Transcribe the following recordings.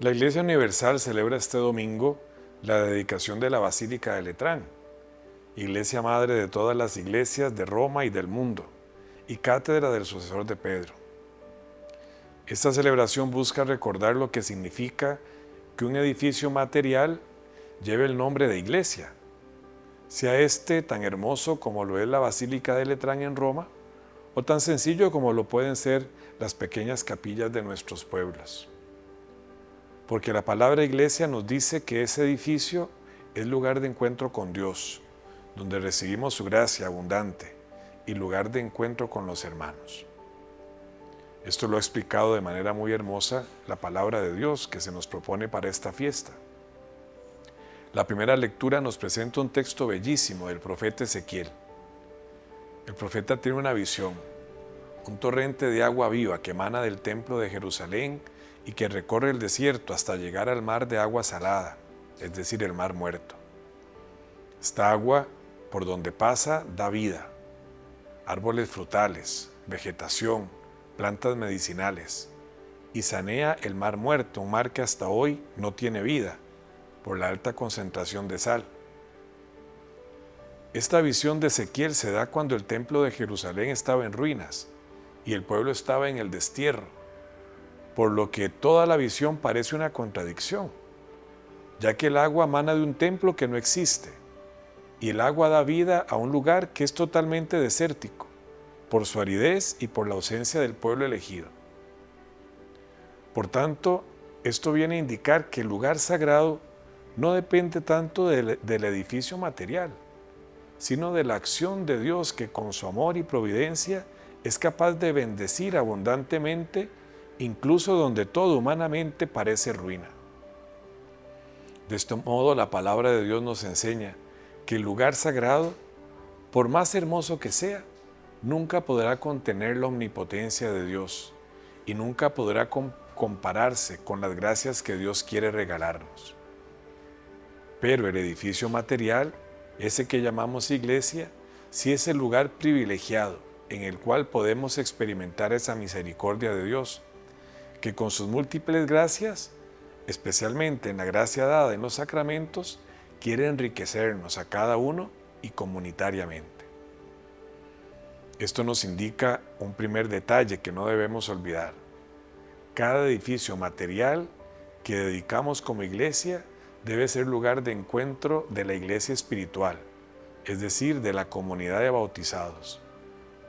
La Iglesia Universal celebra este domingo la dedicación de la Basílica de Letrán, iglesia madre de todas las iglesias de Roma y del mundo, y cátedra del sucesor de Pedro. Esta celebración busca recordar lo que significa que un edificio material lleve el nombre de iglesia, sea este tan hermoso como lo es la Basílica de Letrán en Roma, o tan sencillo como lo pueden ser las pequeñas capillas de nuestros pueblos. Porque la palabra iglesia nos dice que ese edificio es lugar de encuentro con Dios, donde recibimos su gracia abundante y lugar de encuentro con los hermanos. Esto lo ha explicado de manera muy hermosa la palabra de Dios que se nos propone para esta fiesta. La primera lectura nos presenta un texto bellísimo del profeta Ezequiel. El profeta tiene una visión, un torrente de agua viva que emana del templo de Jerusalén y que recorre el desierto hasta llegar al mar de agua salada, es decir, el mar muerto. Esta agua, por donde pasa, da vida, árboles frutales, vegetación, plantas medicinales, y sanea el mar muerto, un mar que hasta hoy no tiene vida, por la alta concentración de sal. Esta visión de Ezequiel se da cuando el templo de Jerusalén estaba en ruinas y el pueblo estaba en el destierro, por lo que toda la visión parece una contradicción, ya que el agua emana de un templo que no existe, y el agua da vida a un lugar que es totalmente desértico, por su aridez y por la ausencia del pueblo elegido. Por tanto, esto viene a indicar que el lugar sagrado no depende tanto del edificio material, sino de la acción de Dios que con su amor y providencia es capaz de bendecir abundantemente, incluso donde todo humanamente parece ruina. De este modo, la palabra de Dios nos enseña que el lugar sagrado, por más hermoso que sea, nunca podrá contener la omnipotencia de Dios y nunca podrá compararse con las gracias que Dios quiere regalarnos. Pero el edificio material, ese que llamamos iglesia, sí es el lugar privilegiado en el cual podemos experimentar esa misericordia de Dios, que con sus múltiples gracias, especialmente en la gracia dada en los sacramentos, quiere enriquecernos a cada uno y comunitariamente. Esto nos indica un primer detalle que no debemos olvidar. Cada edificio material que dedicamos como iglesia debe ser lugar de encuentro de la iglesia espiritual, es decir, de la comunidad de bautizados,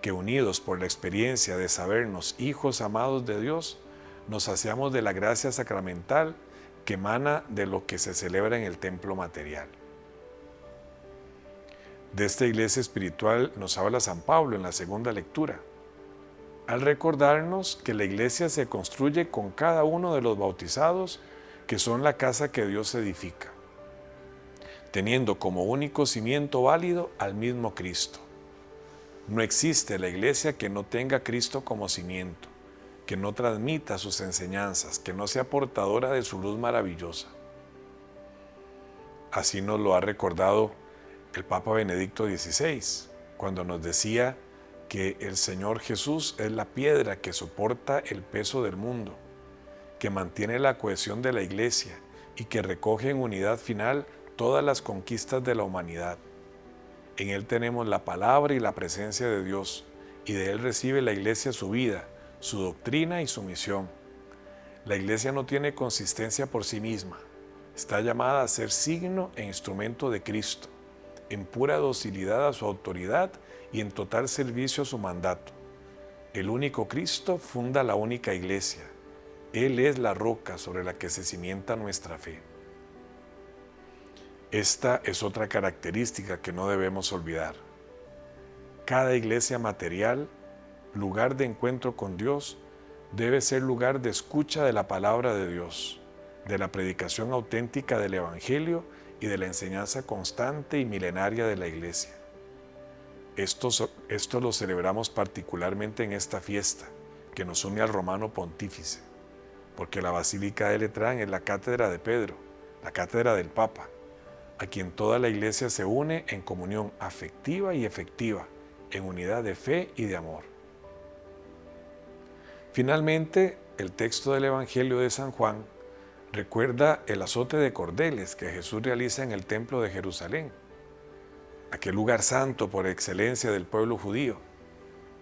que unidos por la experiencia de sabernos hijos amados de Dios, nos saciamos de la gracia sacramental que emana de lo que se celebra en el templo material. De esta iglesia espiritual nos habla San Pablo en la segunda lectura, al recordarnos que la iglesia se construye con cada uno de los bautizados, que son la casa que Dios edifica, teniendo como único cimiento válido al mismo Cristo. No existe la iglesia que no tenga a Cristo como cimiento, que no transmita sus enseñanzas, que no sea portadora de su luz maravillosa. Así nos lo ha recordado el Papa Benedicto XVI, cuando nos decía que el Señor Jesús es la piedra que soporta el peso del mundo, que mantiene la cohesión de la iglesia y que recoge en unidad final todas las conquistas de la humanidad. En Él tenemos la palabra y la presencia de Dios, y de Él recibe la iglesia su vida, su doctrina y su misión. La iglesia no tiene consistencia por sí misma, está llamada a ser signo e instrumento de Cristo, en pura docilidad a su autoridad y en total servicio a su mandato. El único Cristo funda la única iglesia. Él es la roca sobre la que se cimienta nuestra fe. Esta es otra característica que no debemos olvidar. Cada iglesia material, lugar de encuentro con Dios, debe ser lugar de escucha de la palabra de Dios, de la predicación auténtica del Evangelio y de la enseñanza constante y milenaria de la iglesia. Esto lo celebramos particularmente en esta fiesta, que nos une al romano pontífice, porque la Basílica de Letrán es la cátedra de Pedro, la cátedra del Papa, a quien toda la iglesia se une en comunión afectiva y efectiva, en unidad de fe y de amor. Finalmente, el texto del Evangelio de San Juan recuerda el azote de cordeles que Jesús realiza en el templo de Jerusalén, aquel lugar santo por excelencia del pueblo judío,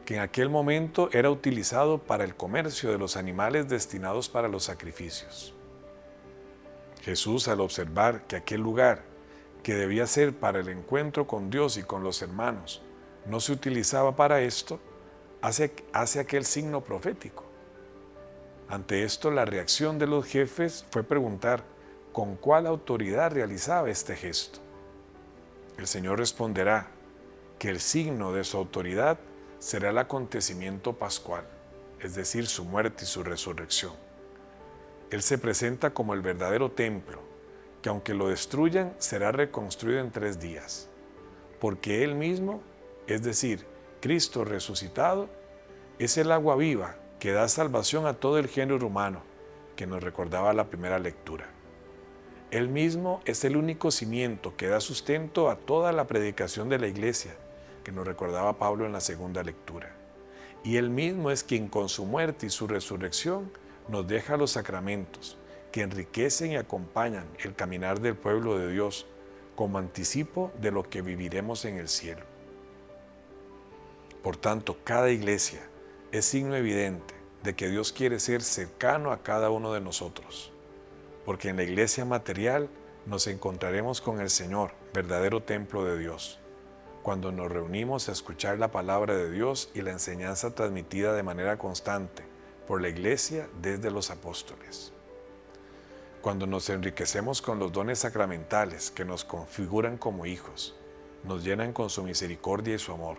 que en aquel momento era utilizado para el comercio de los animales destinados para los sacrificios. Jesús, al observar que aquel lugar, que debía ser para el encuentro con Dios y con los hermanos, no se utilizaba para esto, hace aquel signo profético. Ante esto, la reacción de los jefes fue preguntar con cuál autoridad realizaba este gesto. El Señor responderá que el signo de su autoridad será el acontecimiento pascual, es decir, su muerte y su resurrección. Él se presenta como el verdadero templo, que aunque lo destruyan, será reconstruido en 3 días, porque Él mismo, es decir, Cristo resucitado, es el agua viva que da salvación a todo el género humano, que nos recordaba la primera lectura. Él mismo es el único cimiento que da sustento a toda la predicación de la Iglesia, que nos recordaba Pablo en la segunda lectura. Y Él mismo es quien con su muerte y su resurrección nos deja los sacramentos, que enriquecen y acompañan el caminar del pueblo de Dios como anticipo de lo que viviremos en el cielo. Por tanto, cada iglesia es signo evidente de que Dios quiere ser cercano a cada uno de nosotros, porque en la iglesia material nos encontraremos con el Señor, verdadero templo de Dios, cuando nos reunimos a escuchar la palabra de Dios y la enseñanza transmitida de manera constante por la iglesia desde los apóstoles. Cuando nos enriquecemos con los dones sacramentales que nos configuran como hijos, nos llenan con su misericordia y su amor,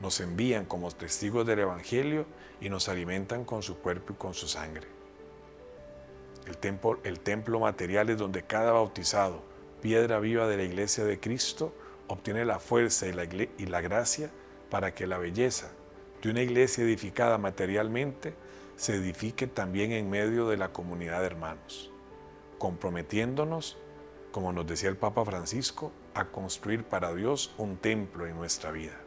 nos envían como testigos del Evangelio y nos alimentan con su cuerpo y con su sangre. El templo material es donde cada bautizado, piedra viva de la iglesia de Cristo, obtiene la fuerza y la gracia para que la belleza de una iglesia edificada materialmente se edifique también en medio de la comunidad de hermanos, comprometiéndonos, como nos decía el Papa Francisco, a construir para Dios un templo en nuestra vida.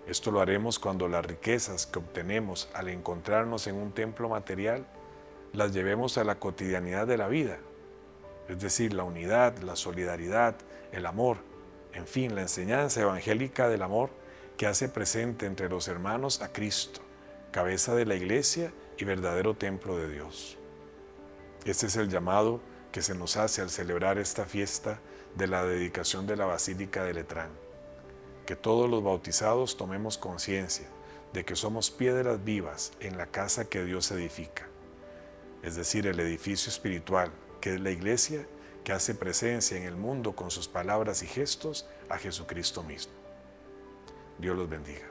Esto lo haremos cuando las riquezas que obtenemos al encontrarnos en un templo material las llevemos a la cotidianidad de la vida, es decir, la unidad, la solidaridad, el amor, en fin, la enseñanza evangélica del amor que hace presente entre los hermanos a Cristo, cabeza de la iglesia y verdadero templo de Dios. Este es el llamado que se nos hace al celebrar esta fiesta de la dedicación de la Basílica de Letrán. Que todos los bautizados tomemos conciencia de que somos piedras vivas en la casa que Dios edifica, es decir, el edificio espiritual, que es la iglesia que hace presencia en el mundo con sus palabras y gestos a Jesucristo mismo. Dios los bendiga.